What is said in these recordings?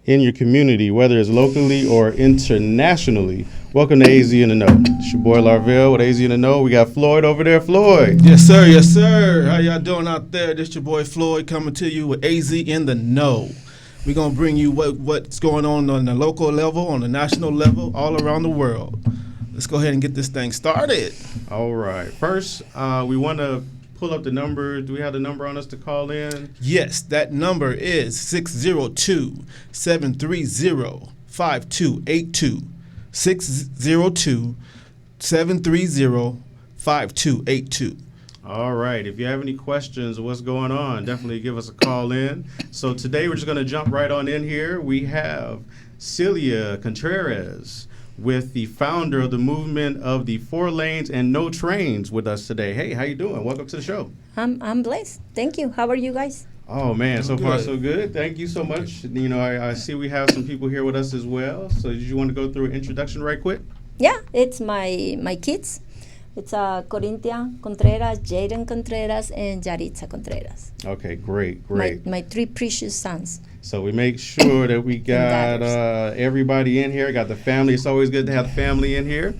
in your community, whether it's locally or internationally. Welcome to AZ in the Know. It's your boy Larvell with AZ in the Know. We got Floyd over there. Floyd. Yes, sir. Yes, sir. How y'all doing out there? This your boy Floyd coming to you with AZ in the Know. We're going to bring you what's going on the local level, on the national level, all around the world. Let's go ahead and get this thing started. All right. First, we want to pull up the number. Do we have the number on us to call in? Yes, that number is 602-730-5282. 602-730-5282. All right. If you have any questions of what's going on, definitely give us a call in. So today we're just going to jump right on in here. We have CELIA Contreras with the founder of the movement of the 4 lanes and no trains with us today. Hey, how you doing? Welcome to the show. I'm blessed. Thank you. How are you guys? Oh, man, so far so good. Thank you so much. You know, I see we have some people here with us as well. So did you want to go through an introduction right quick? Yeah, it's my kids. It's Corinthia Contreras, Jaden Contreras, and Yaritza Contreras. Okay, great, great. My 3 precious sons. So we make sure that we got everybody in here, got the family. It's always good to have the family in here.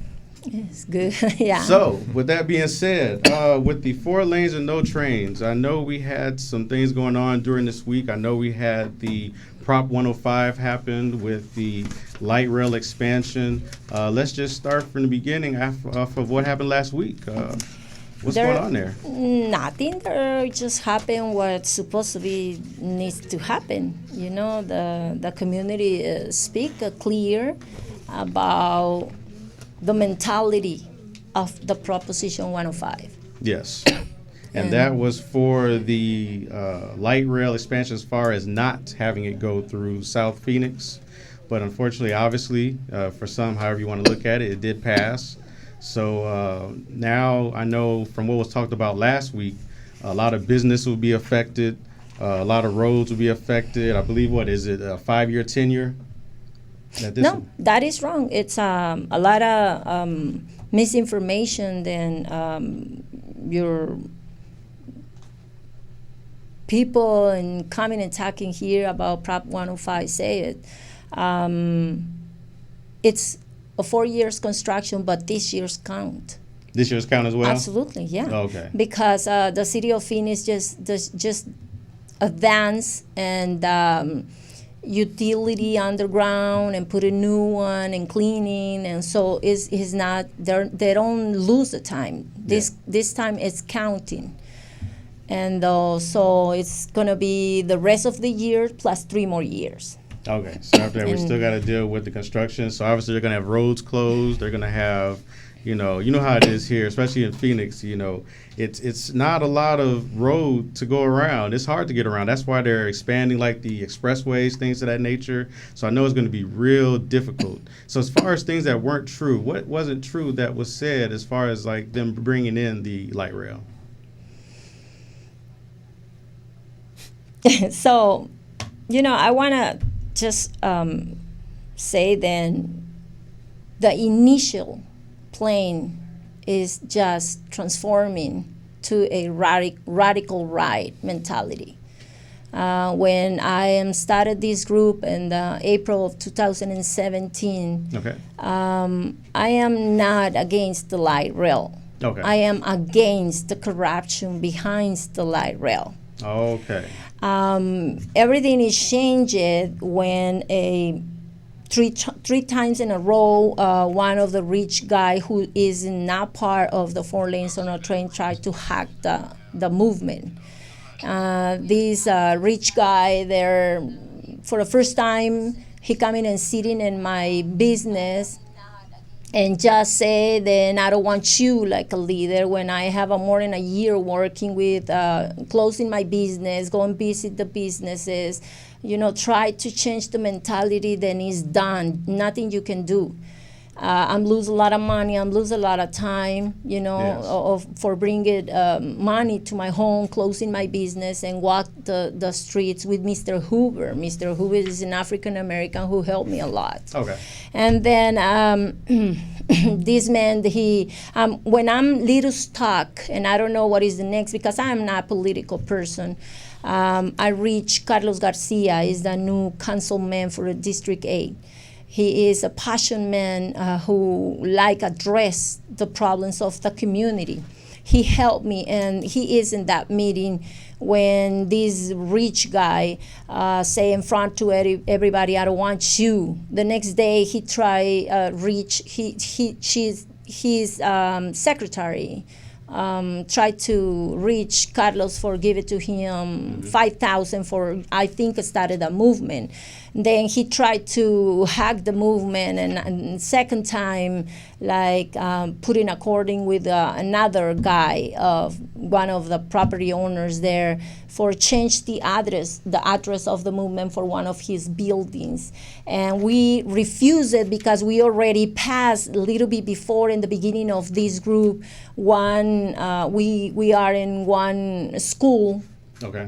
It's good, yeah. So with that being said, with the 4 lanes and no trains, I know we had some things going on during this week. I know we had the Prop 105 happened with the light rail expansion. Let's just start from the beginning off of what happened last week. What's going on there? Nothing. There just happened what supposed to be needs to happen. You know, the community speak clear about the mentality of the Proposition 105. Yes. And that was for the light rail expansion as far as not having it go through South Phoenix. But unfortunately, obviously, for some, however you want to look at it, it did pass. So now I know from what was talked about last week, a lot of business will be affected. A lot of roads will be affected. I believe, what is it, a 5-year tenure? No, that is wrong. It's a lot of misinformation. Then your people and coming and talking here about Prop 105 say it. It's a 4 years construction, but this year's count. This year's count as well? Absolutely, yeah. Okay. Because the city of Phoenix just advance and utility underground and put a new one and cleaning, and so is not they don't lose the time. This time it's counting. And so it's going to be the rest of the year plus 3 more years. Okay. So after that, we still got to deal with the construction. So obviously they're going to have roads closed. They're going to have, you know how it is here, especially in Phoenix. You know, it's not a lot of road to go around. It's hard to get around. That's why they're expanding like the expressways, things of that nature. So I know it's going to be real difficult. So as far as things that weren't true, what wasn't true that was said as far as like them bringing in the light rail? So, I want to just say then the initial plan is just transforming to a radical right mentality. When I started this group in April of 2017, okay. I am not against the light rail. Okay. I am against the corruption behind the light rail. Okay. Everything is changed when three times in a row, one of the rich guy who is not part of the 4 lanes on a train tried to hack the movement. This rich guy there, for the first time, he come in and sitting in my business and just say, then I don't want you like a leader when I have more than a year working with closing my business, go and visit the businesses, try to change the mentality, then it's done. Nothing you can do. I'm losing a lot of money. I'm losing a lot of time, for bringing money to my home, closing my business, and walk the streets with Mr. Hoover. Mr. Hoover is an African American who helped me a lot. Okay. And then this man, when I'm little stuck and I don't know what is the next, because I am not a political person, I reached Carlos Garcia, is the new councilman for District 8. He is a passionate man who address the problems of the community. He helped me, and he is in that meeting when this rich guy say in front to everybody, "I don't want you." The next day, he try reach his secretary. Tried to reach Carlos for give it to him 5,000 for, I think, started a movement. Then he tried to hack the movement, and second time, putting according with another guy, one of the property owners there, for change the address of the movement for one of his buildings. And we refused it because we already passed a little bit before, in the beginning of this group, we are in one school. Okay.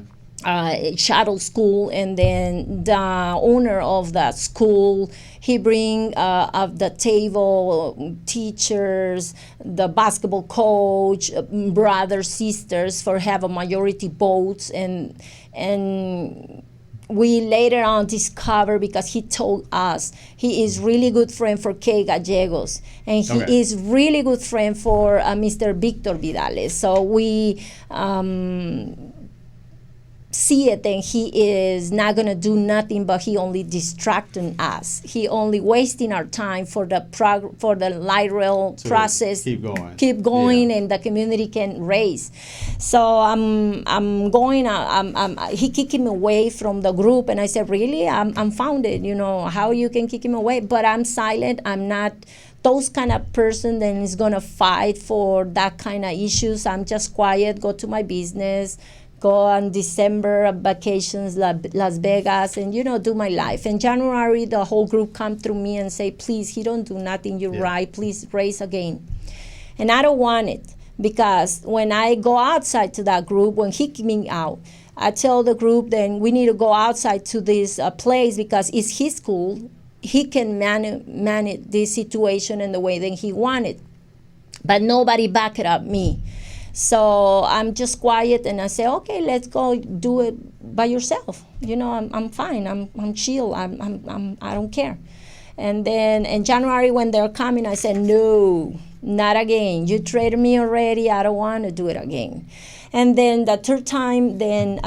Shuttle school, and then the owner of that school, he bring of the table teachers, the basketball coach, brothers, sisters, for have a majority votes, and we later on discover, because he told us he is really good friend for Kay Gallegos, and he is really good friend for Mr. Victor Vidales. So we see it, and he is not going to do nothing, but he only distracting us. He only wasting our time for the light rail process. Keep going, and the community can raise. So I'm going. He kicked him away from the group, and I said, really? I'm founded. How you can kick him away? But I'm silent. I'm not those kind of person that is going to fight for that kind of issues. I'm just quiet, go to my business, go on December vacations, Las Vegas, and do my life. In January, the whole group come through me and say, please, he don't do nothing, you're right, please raise again. And I don't want it, because when I go outside to that group, when he kick me out, I tell the group, then we need to go outside to this place, because it's his school. He can manage this situation in the way that he wanted. But nobody back it up me. So I'm just quiet, and I say, okay, let's go do it by yourself. I'm fine. I'm chill. I don't care. And then in January, when they're coming, I said, no, not again. You traded me already. I don't want to do it again. And then the third time, then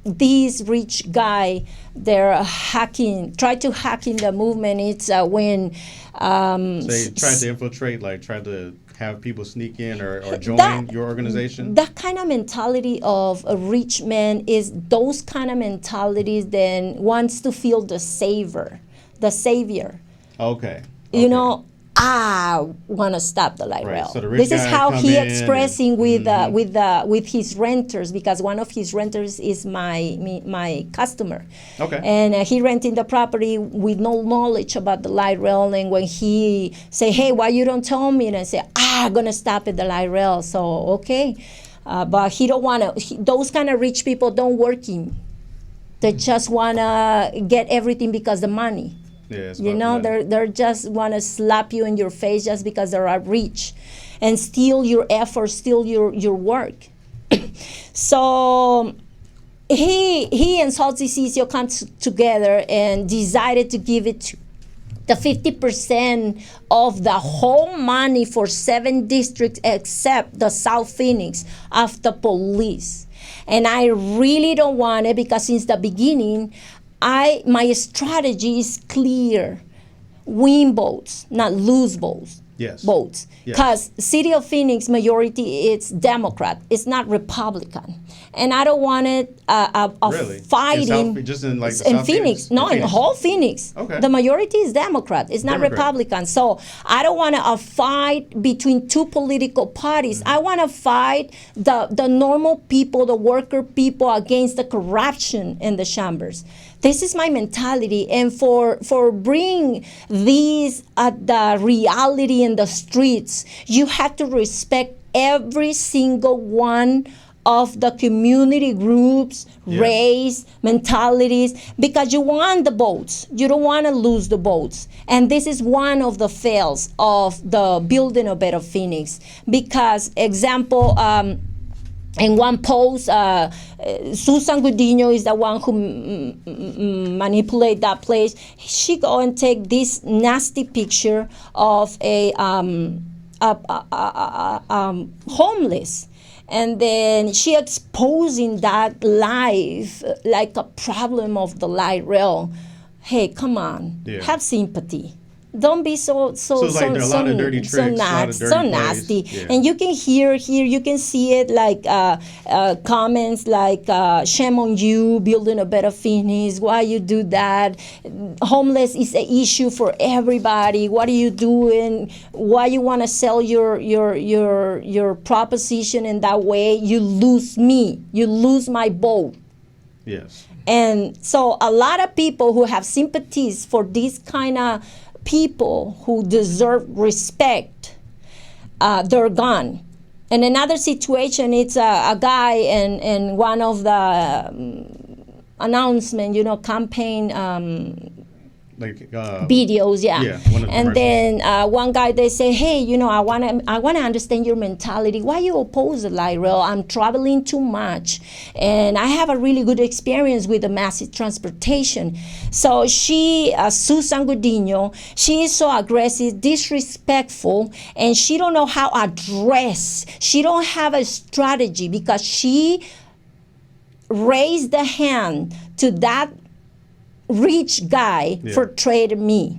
this rich guy, they're try to hack in the movement. It's when they tried to infiltrate, tried to have people sneak in or join your organization? That kind of mentality of a rich man is those kind of mentalities then wants to feel the savior. Okay. I want to stop the light rail. So the rich this is guy how he expressing and, with his renters, because one of his renters is my customer. Okay. And he renting the property with no knowledge about the light rail. And when he say, "Hey, why you don't tell me?" and I say, "I'm gonna stop at the light rail." So okay, but he don't wanna. Those kind of rich people don't work him. They just wanna get everything because the money. Yeah, they're just want to slap you in your face just because they are rich, and steal your effort, steal your work. So he and Salty Cicio come together and decided to give it the 50% of the whole money for 7 districts except the South Phoenix of the police. And I really don't want it, because since the beginning, my strategy is clear: win votes, not lose votes. Yes. Votes, because City of Phoenix majority it's Democrat, it's not Republican, and I don't want it really? fighting. In Phoenix, no, in whole Phoenix. Okay. The majority is Democrat, it's not Republican. So I don't want a fight between two political parties. I want to fight the normal people, the worker people, against the corruption in the chambers. This is my mentality. And for bring these at the reality in the streets, you have to respect every single one of the community groups, race, mentalities, because you want the votes. You don't want to lose the votes. And this is one of the fails of the building a better Phoenix. Because, example, in one post, Susan Gudino is the one who manipulate that place. She go and take this nasty picture of a homeless. And then she exposing that life like a problem of the light rail. Hey, come on, have sympathy. Don't be so it's like there are a lot of dirty tricks, so nasty. Yeah. And you can hear here, you can see it like comments like shame on you, building a better Phoenix. Why you do that? Homeless is an issue for everybody. What are you doing? Why you want to sell your proposition in that way? You lose me. You lose my vote. Yes. And so a lot of people who have sympathies for this kind of people who deserve respect, they're gone. And another situation, it's a guy in one of the announcement, campaign videos, and then one guy, they say, hey, I want to understand your mentality. Why you oppose the light rail? I'm traveling too much, and I have a really good experience with the massive transportation. So she, Susan Gudino, she is so aggressive, disrespectful, and she don't know how to address. She don't have a strategy because she raised the hand to that rich guy for trading me.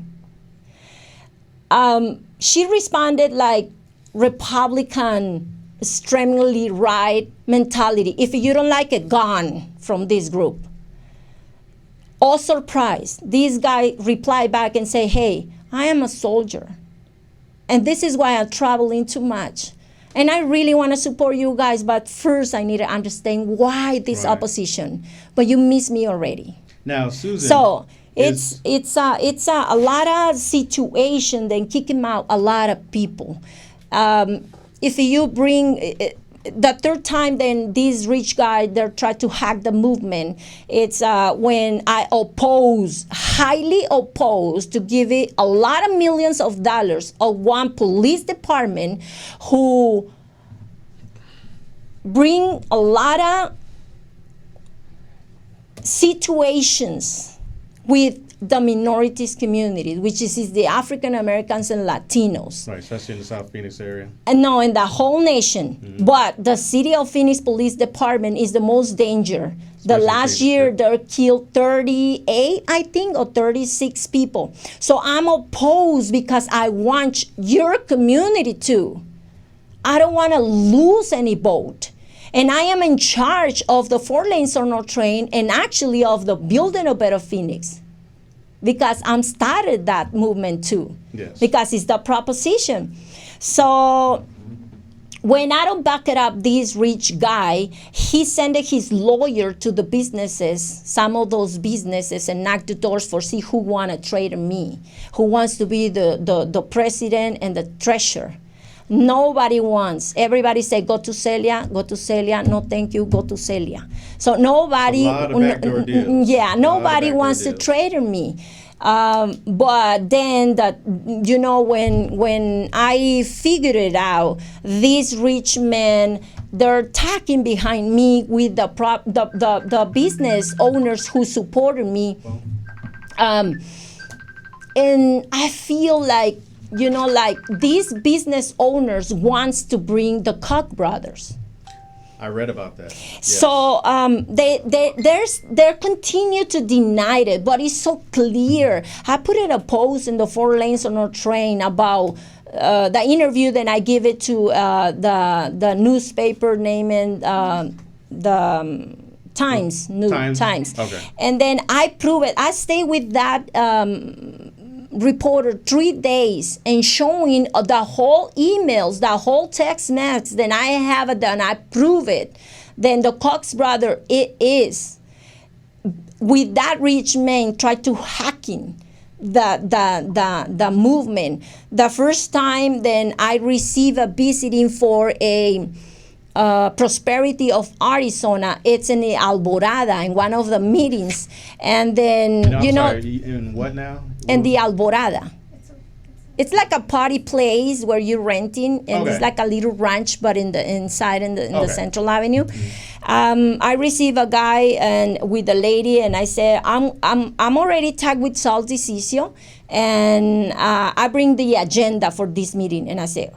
She responded like Republican, extremely right mentality. If you don't like it, gone from this group. All surprised. This guy replied back and say, hey, I am a soldier. And this is why I'm traveling too much. And I really want to support you guys, but first I need to understand why this opposition. But you miss me already. Now, Susan. So it's a lot of situation that kick him out a lot of people. If you bring the third time, then this rich guy they try to hack the movement. It's when I highly oppose to give it a lot of millions of dollars of one police department who bring a lot of situations with the minorities community, which is the African Americans and Latinos. Right, especially in the South Phoenix area. And no, in the whole nation. Mm-hmm. But the City of Phoenix Police Department is the most danger. The last year, they killed 38, I think, or 36 people. So I'm opposed because I want your community to. I don't want to lose any vote. And I am in charge of the 4 lanes on our train and actually of the building of Better Phoenix. Because I'm started that movement too. Yes. Because it's the proposition. So when I don't back it up, this rich guy, he sent his lawyer to the businesses, some of those businesses, and knocked the doors for see who want to trade me, who wants to be the president and the treasurer. Nobody wants. Everybody say, go to CELIA, go to CELIA. No, thank you, go to CELIA. So nobody, nobody wants to trade me. But then when I figured it out, these rich men, they're attacking behind me with the business owners who supported me. And I feel like, these business owners wants to bring the Koch brothers. I read about that. Yes. So they continue to deny it, but it's so clear. I put in a post in the 4 lanes on our train about the interview that I give it to the newspaper naming the Times. Times. Okay. And then I prove it. I stay with that reporter 3 days and showing the whole emails, the whole text messages. Then I have it done. I prove it. Then the Cox brother, it is with that rich man try to hacking the movement. The first time then I received a visiting for a prosperity of Arizona. It's in the Alborada in one of the meetings, and then No, I'm sorry, in what now? in the Alborada. It's like a party place where you're renting, and Okay. it's like a little ranch, but in the inside in the Okay. Central Avenue. I receive a guy and with a lady, and I said, I'm already tagged with Sal Decicio, and I bring the agenda for this meeting, and I say,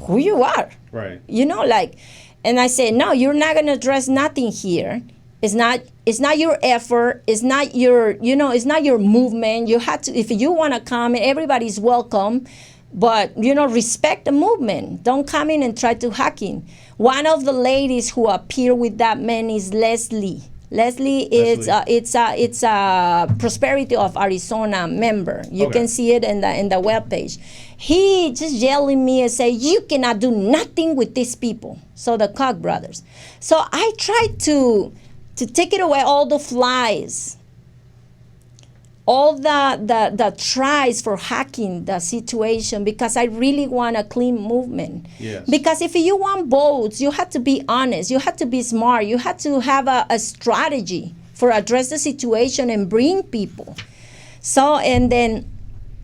who you are? Right. You know, like, and I said, no, you're not gonna address nothing here. It's not your effort. It's not your, it's not your movement. You have to, if you want to come, everybody's welcome, but, respect the movement. Don't come in and try to hack in. One of the ladies who appear with that man is Leslie. Leslie is it's a Prosperity of Arizona member. You Okay. can see it in the webpage. He just yelling me and say, you cannot do nothing with these people. So the Koch brothers. So I tried to take it away, all the flies, all the tries for hacking the situation, because I really want a clean movement. Yes. Because if you want votes, you have to be honest, you have to be smart, you have to have a strategy for address the situation and bring people. So, and then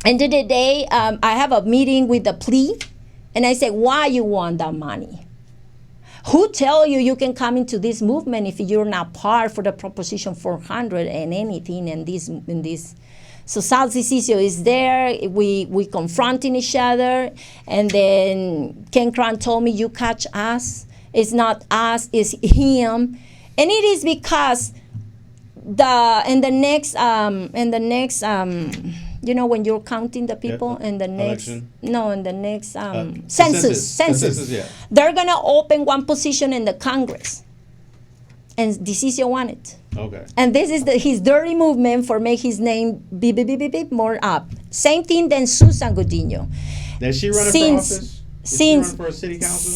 end of the day, I have a meeting with the plea, and I say, why you want that money? Who tell you can come into this movement if you're not part for the Proposition 400 and anything in this? So Sal Decicio is there. We confronting each other, and then Ken Cran told me, "You catch us. It's not us. It's him," and it is because in the next when you're counting the people in the next census, yeah. they're gonna open one position in the Congress, and Decicio won it. Okay. And this is his dirty movement for make his name beep more up. Same thing than Susan Godinho. Is she running for office? Is she running for a city council?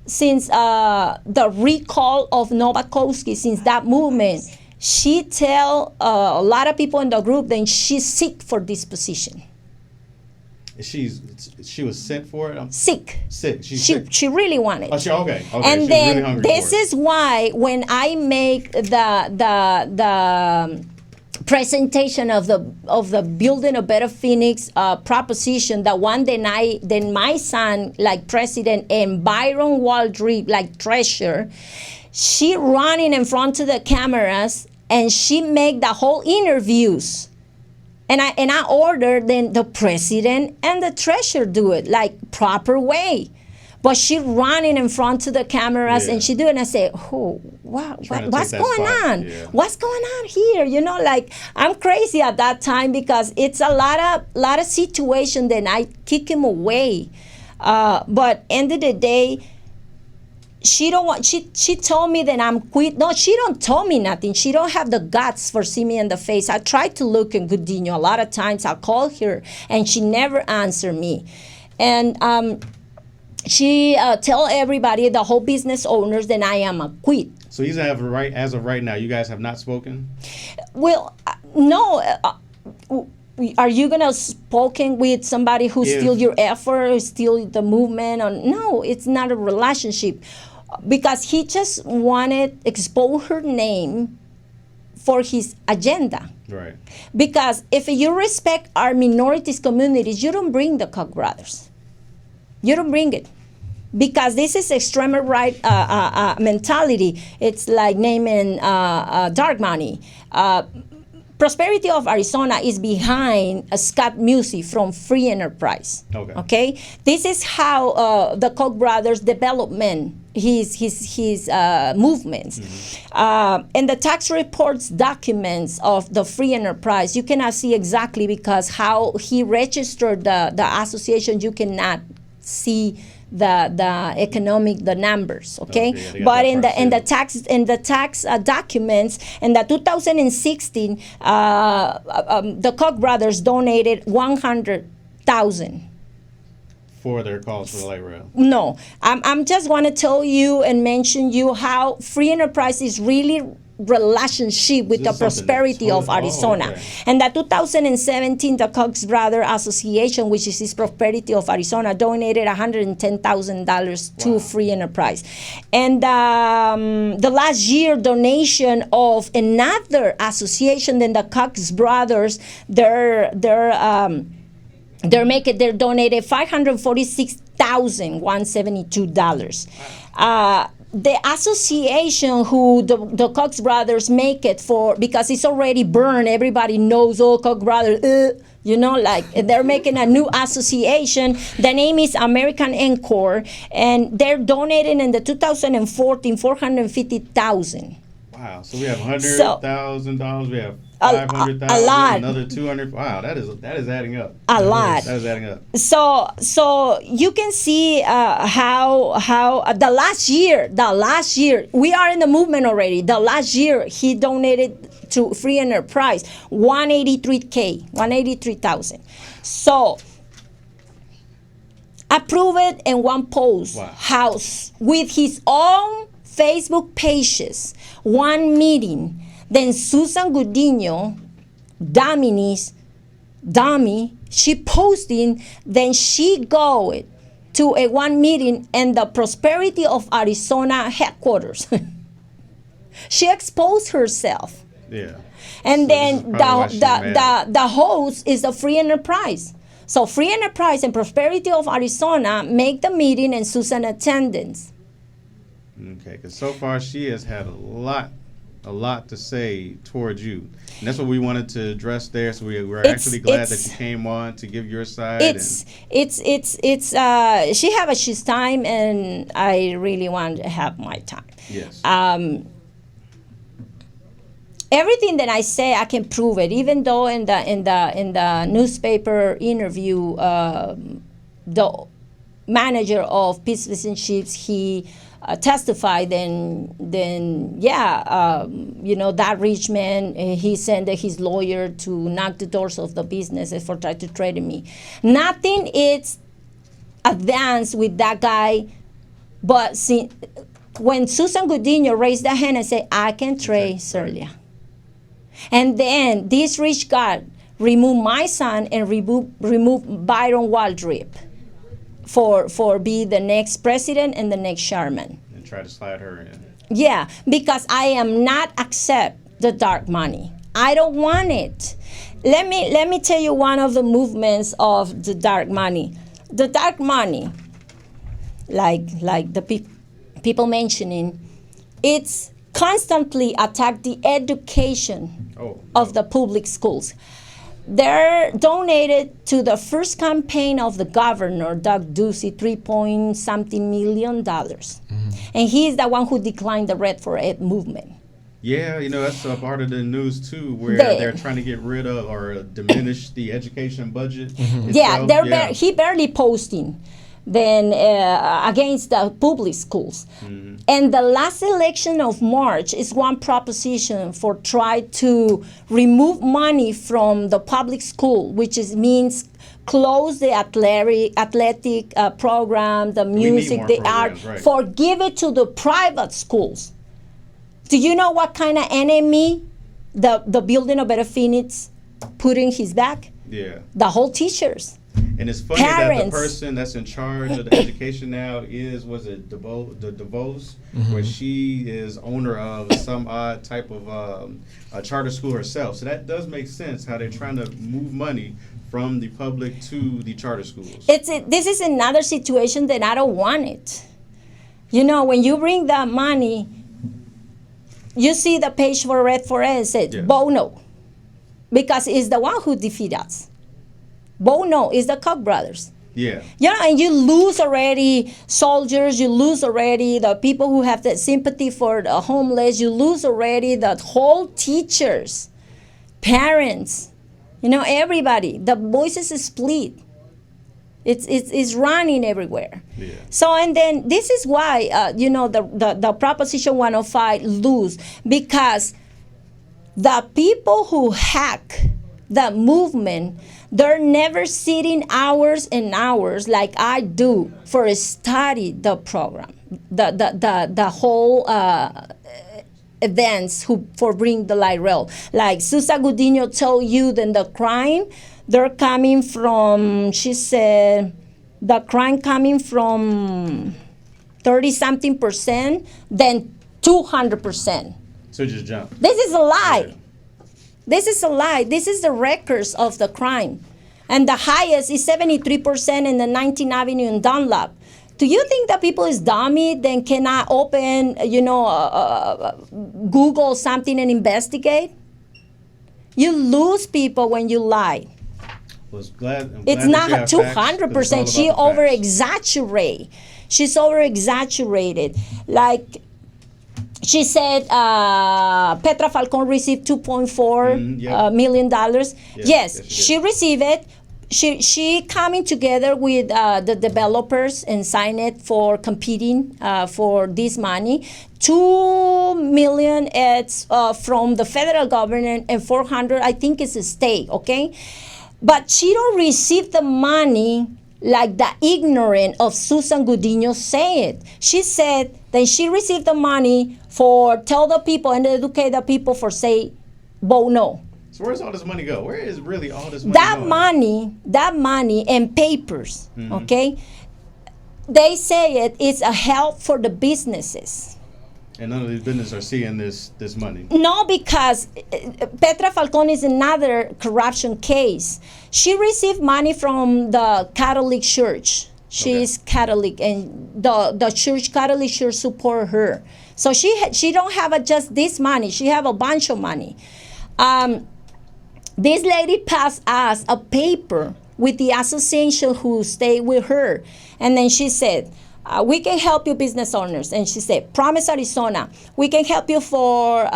Since the recall of Nowakowski, since that movement, she tell a lot of people in the group that she's sick for this position. She was sent for it. Sick. She's sick. She really wanted. Oh, okay. And She's then really hungry this for it. is why when I make the presentation of the Building a Better Phoenix proposition, the one then my son like president and Byron Waldrop like treasurer, she running in front of the cameras and she make the whole interviews. And I order then the president and the treasurer do it like proper way. But she running in front of the cameras and she do it, and I say, oh, wow, what's going on? Yeah. What's going on here? Like I'm crazy at that time because it's a lot of situation that I kick him away. But end of the day, she don't want. She told me that I'm quit. No, she don't tell me nothing. She don't have the guts for see me in the face. I tried to look in Godinho a lot of times. I call her and she never answer me, and she tell everybody, the whole business owners, that I am a quit. So he's as of right now, you guys have not spoken? Well, no. Are you gonna spoken with somebody who steal your effort, steal the movement? Or no, it's not a relationship, because he just wanted expose her name for his agenda. Right. Because if you respect our minorities communities, you don't bring the Koch brothers. You don't bring it. Because this is extreme right mentality. It's like naming dark money. Prosperity of Arizona is behind Scott Musi from Free Enterprise. Okay? This is how the Koch brothers development his movements. And the tax reports documents of the Free Enterprise, you cannot see exactly because how he registered the association, you cannot see the economic numbers, okay? But in the tax documents in the 2016, the Koch brothers donated $100,000 for their calls for the light rail. No, I'm just want to tell you and mention you how free enterprise is really relationship with the This is something prosperity that's of totally- Arizona. okay. And the 2017, the Cox Brothers Association, which is this prosperity of Arizona, donated $110,000 to Wow. free enterprise. And the last year donation of another association than the Cox Brothers, they're donated $546,172. The association who the Cox Brothers make it for, because it's already burned, everybody knows, oh, Cox Brothers, like they're making a new association. The name is American Encore, and they're donating in the 2014 $450,000. Wow. So we have $100,000. We have $500,000. a lot. Another 200. Wow. That is adding up. A lot. That is adding up. So you can see how the last year we are in the movement already. The last year he donated to free enterprise 183,000. So approve it in one post. Wow. House with his own Facebook pages, one meeting. Then Susan Gudino, dummy, she posting, then she go to a one meeting in the Prosperity of Arizona headquarters. She exposed herself. Yeah. And So then this is probably why she's mad. the host is the Free Enterprise. So Free Enterprise and Prosperity of Arizona make the meeting and Susan attendance. Okay. Because so far she has had a lot to say towards you, and that's what we wanted to address there. So we're actually glad that you came on to give your side. She have she's time, and I really want to have my time. Yes. Everything that I say, I can prove it. Even though in the newspaper interview, the manager of Peace Relationships, he testified, that rich man, he sent his lawyer to knock the doors of the businesses for trying to threaten me. Nothing is advanced with that guy, but when Susan Gudino raised her hand and said, I can trade CELIA. And then this rich guy removed my son and remove Byron Waldrip for be the next president and the next chairman. And try to slide her in. Yeah, because I am not accept the dark money. I don't want it. Let me tell you one of the movements of the dark money. The dark money, like the people mentioning, it's constantly attack the education of the public schools. They're donated to the first campaign of the governor, Doug Ducey, $3-something million. Mm-hmm. And he is the one who declined the Red for Ed movement. Yeah, that's a part of the news too, where they're trying to get rid of or diminish the education budget. Mm-hmm. Yeah, he barely posting then against the public schools. Mm-hmm. And the last election of March is one proposition for try to remove money from the public school, which means close the athletic program, the music, the art, right. For give it to the private schools. Do you know what kind of enemy the building of Better Phoenix put in his back? Yeah. The whole teachers. And it's funny Parents. that the person that's in charge of the education now was it DeVos, where she is owner of some odd type of a charter school herself. So that does make sense how they're trying to move money from the public to the charter schools. This is another situation that I don't want it. When you bring that money, you see the page for Red for Ed said Bono, because it's the one who defeated us. Bono is the Koch brothers. Yeah. And you lose already soldiers, you lose already the people who have that sympathy for the homeless, you lose already the whole teachers, parents, everybody. The voices is split. It's running everywhere. Yeah. So, and then this is why, the Proposition 105 lose, because the people who hack the movement. They're never sitting hours and hours like I do for a study the program, the whole events for bring the light rail. Like Susan Gudino told you, then the crime, they're coming from, she said, the crime coming from 30-something%, then 200%. So just jump. This is a lie. Yeah. This is a lie. This is the records of the crime. And the highest is 73% in the 19th Avenue in Dunlap. Do you think that people is dummy, then cannot open, Google something and investigate? You lose people when you lie. Well, I'm glad It's that not you have facts, 'cause 200%. it's She all about the facts. over-exaggerate. She's over-exaggerated. Like, she said Petra Falcon received $2.4 million. Yes, she received it. She coming together with the developers and sign it for competing for this money. $2 million it's from the federal government and 400 I think is a state. Okay, but she don't receive the money like the ignorant of Susan Gudino said. She said that she received the money for tell the people and educate the people for say vote no. So where's all this money go? Where is really all this money That money and papers, okay? They say it's a help for the businesses. And none of these businesses are seeing this money. No, because Petra Falcon is another corruption case. She received money from the Catholic Church. She's Catholic, and the church, Catholic Church, support her. So she don't have just this money. She have a bunch of money. This lady passed us a paper with the association who stayed with her. And then she said, we can help you business owners. And she said, Promise Arizona, we can help you for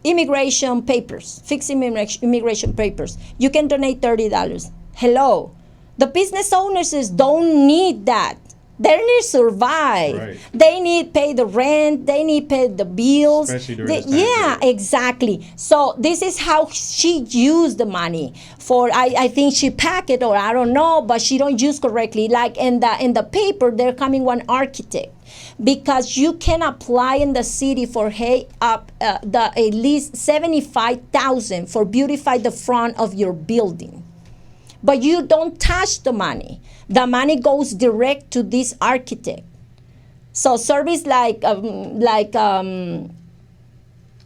immigration papers, fix immigration papers. You can donate $30. Hello. The business owners don't need that. They need to survive. Right. They need pay the rent. They need pay the bills. Especially during this time period. Exactly. So this is how she used the money for. I think she packed it, or I don't know, but she don't use correctly. Like in the paper, they're coming one architect, because you can apply in the city for at least $75,000 for beautify the front of your building. But you don't touch the money. The money goes direct to this architect. So service And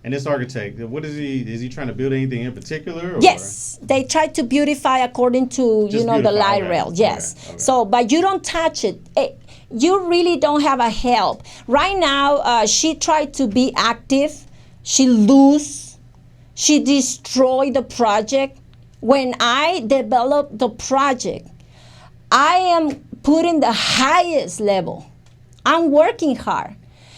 this architect, what is he? Is he trying to build anything in particular? Or? Yes, they try to beautify according to Just the light okay. rail. Yes. Okay. So, but you don't touch it. You really don't have a help right now. She tried to be active. She lose. She destroyed the project. When I developed the project, I am putting the highest level. I'm working hard.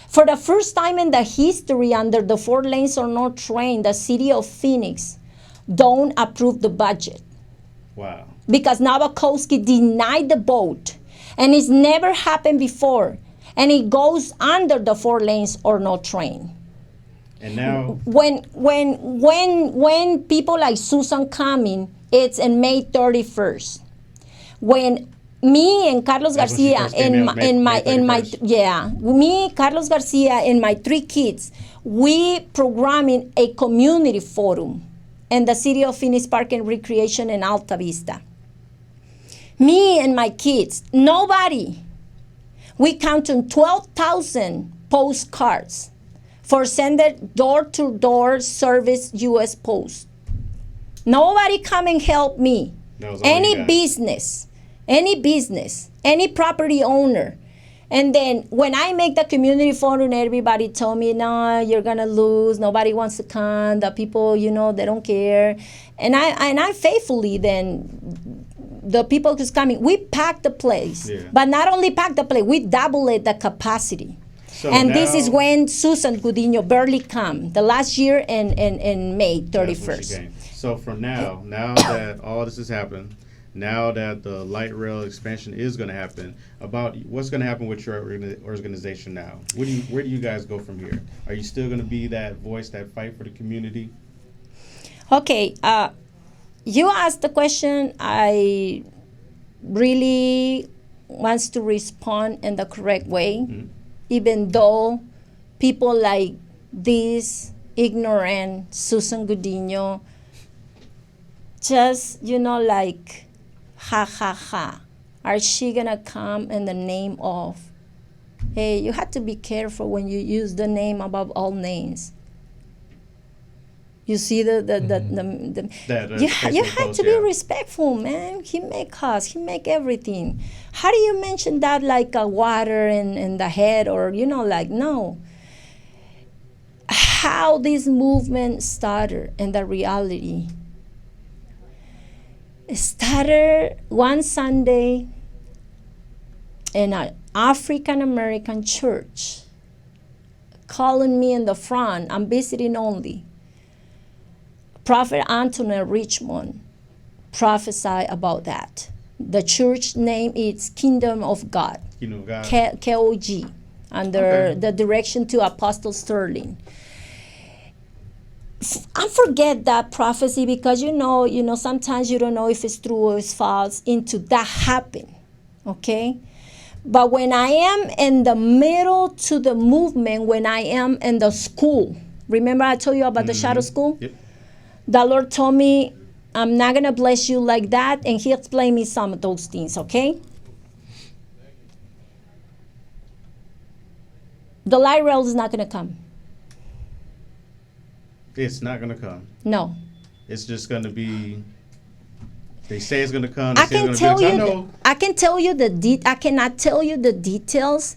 For the first time in the history under the 4 lanes or no train, the city of Phoenix don't approve the budget. Wow. Because Nabokowski denied the vote. And it's never happened before. And it goes under the 4 lanes or no train. And now, when people like Susan coming, it's in May 31st. When me and Carlos That's when she Garcia first came in, May 31st. Carlos Garcia and my 3 kids, we programming a community forum in the city of Phoenix Park and Recreation in Alta Vista. Me and my kids, nobody. We counted 12,000 postcards for sending door-to-door service U.S. Post. Nobody come and help me. Any business, any property owner. And then when I make the community forum, everybody told me, no, you're gonna lose. Nobody wants to come. The people, they don't care. And I faithfully then, the people who's coming, we packed the place. Yeah. But not only packed the place, we doubled the capacity. So and now, this is when Susan Gudino barely come, the last year in May 31st. So from now that all this has happened, now that the light rail expansion is going to happen, about what's going to happen with your organization now? Where do you guys go from here? Are you still going to be that voice, that fight for the community? Okay, You asked the question. I really wants to respond in the correct way, even though people like this ignorant Susan Gudino just, like, ha ha ha. Are she gonna come in the name of? Hey, you have to be careful when you use the name above all names. You see you have to be respectful, man. He make us, he make everything. How do you mention that like a water in the head, or no? How this movement started and the reality. It started one Sunday in an African American church, calling me in the front. I'm visiting only. Prophet Anthony Richmond prophesied about that. The church name is Kingdom of God. Kingdom of God. KOG, under the direction to Apostle Sterling. I forget that prophecy because sometimes you don't know if it's true or it's false into that happen. Okay? But when I am in the middle to the movement, when I am in the school, remember I told you about the shadow school? Yep. The Lord told me, I'm not going to bless you like that, and He explained me some of those things, okay? The light rail is not going to come. It's not going to come. No. It's just going to be. They say it's going to come. I can tell you. I can tell you I cannot tell you the details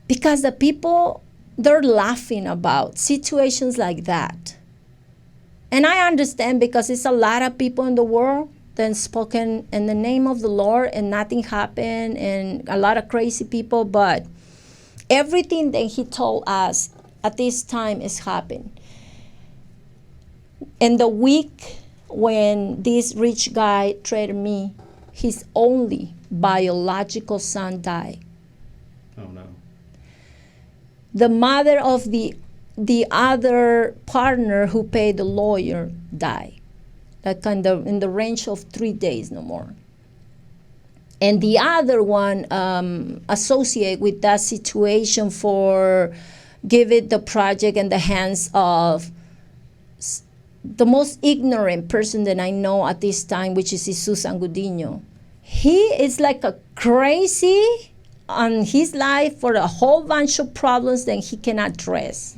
because the people, they're laughing about situations like that. And I understand because it's a lot of people in the world that spoken in the name of the Lord and nothing happened, and a lot of crazy people. But everything that He told us at this time is happening. In the week when this rich guy traded me, his only biological son died. Oh no. The mother of the other partner who paid the lawyer died. Like in the range of 3 days, no more. And the other one associated with that situation for give it the project in the hands of the most ignorant person that I know at this time, which is Susan Gudino. He is like a crazy on his life for a whole bunch of problems that he cannot address.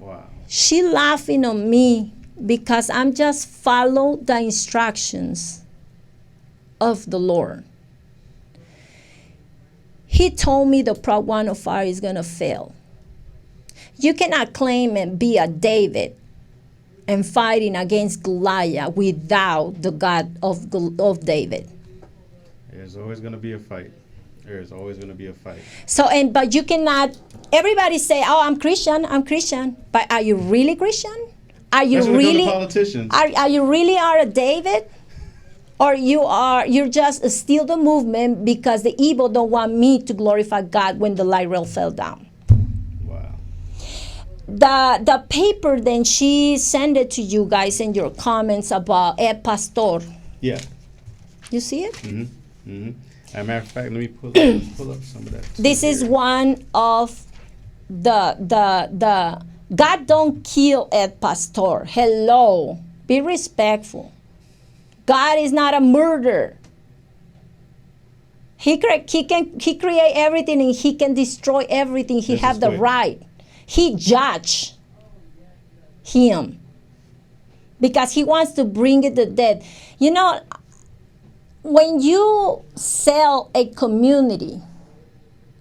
Wow. She laughing on me because I'm just follow the instructions of the Lord. He told me the Prop 105 is going to fail. You cannot claim and be a David and fighting against Goliath without the God of David. There's always going to be a fight. There's always going to be a fight. So, but you cannot, everybody say, oh, I'm Christian. But are you really Christian? Are you really, politicians. Are you really a David? Or you're just still the movement because the evil don't want me to glorify God when the light rail fell down. Wow. The paper then she sent it to you guys in your comments about Ed Pastor. Yeah. You see it? Mm-hmm. Mm-hmm. As a matter of fact, let me pull up some of that. This is one of the God don't kill Ed Pastor. Hello. Be respectful. God is not a murderer. He create everything and He can destroy everything. He have the right. He judge him because He wants to bring it to death. When you sell a community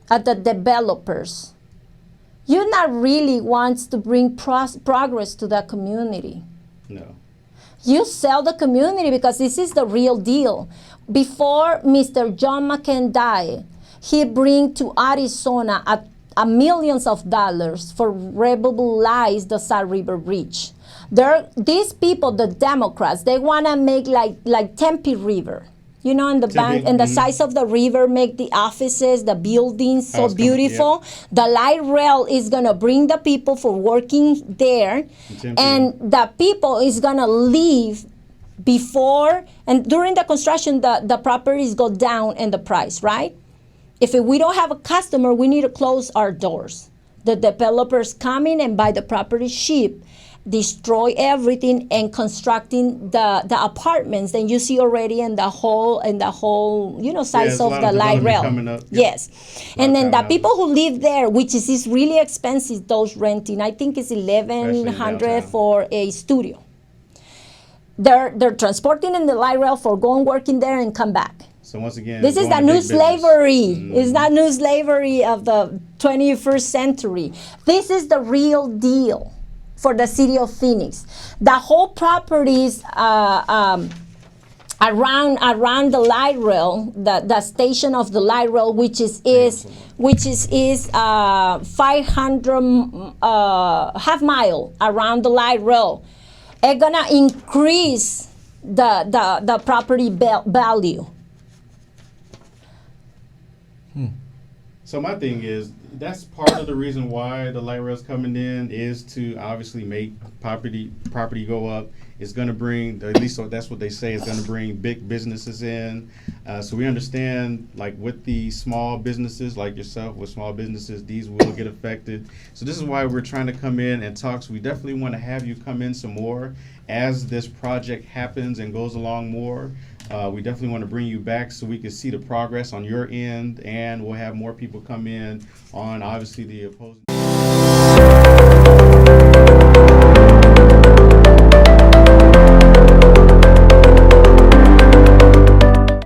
at the developers, you not really wants to bring progress to that community. No. You sell the community because this is the real deal. Before Mr. John McCain died, he bring to Arizona a millions of dollars for revitalize the South River Bridge. These people, the Democrats, they want to make like Tempe River. You know, and the bank and the size of the river make the offices, the buildings so beautiful. The light rail is gonna bring the people for working there, and the people is gonna leave before and during the construction. The properties go down in the price, right? If we don't have a customer, we need to close our doors. The developers come in and buy the property cheap, destroy everything, and constructing the apartments. Then you see already in the whole size of the light rail. Yes, and then the people who live there, which is really expensive, those renting. I think it's $1,100 for a studio. They're transporting in the light rail for going working there and come back. So once again, this is the new slavery. It's not new slavery of the 21st century. This is the real deal for the city of Phoenix. The whole properties around the light rail, the station of the light rail, which is 500 half mile around the light rail, it's gonna increase the property value. So my thing is, that's part of the reason why the light rail's coming in, is to obviously make property go up. It's going to bring, at least that's what they say, it's going to bring big businesses in. So we understand, like with the small businesses like yourself, with small businesses, these will get affected. So this is why we're trying to come in and talk. So we definitely want to have you come in some more as this project happens and goes along more. We definitely want to bring you back so we can see the progress on your end, and we'll have more people come in on obviously the opposing.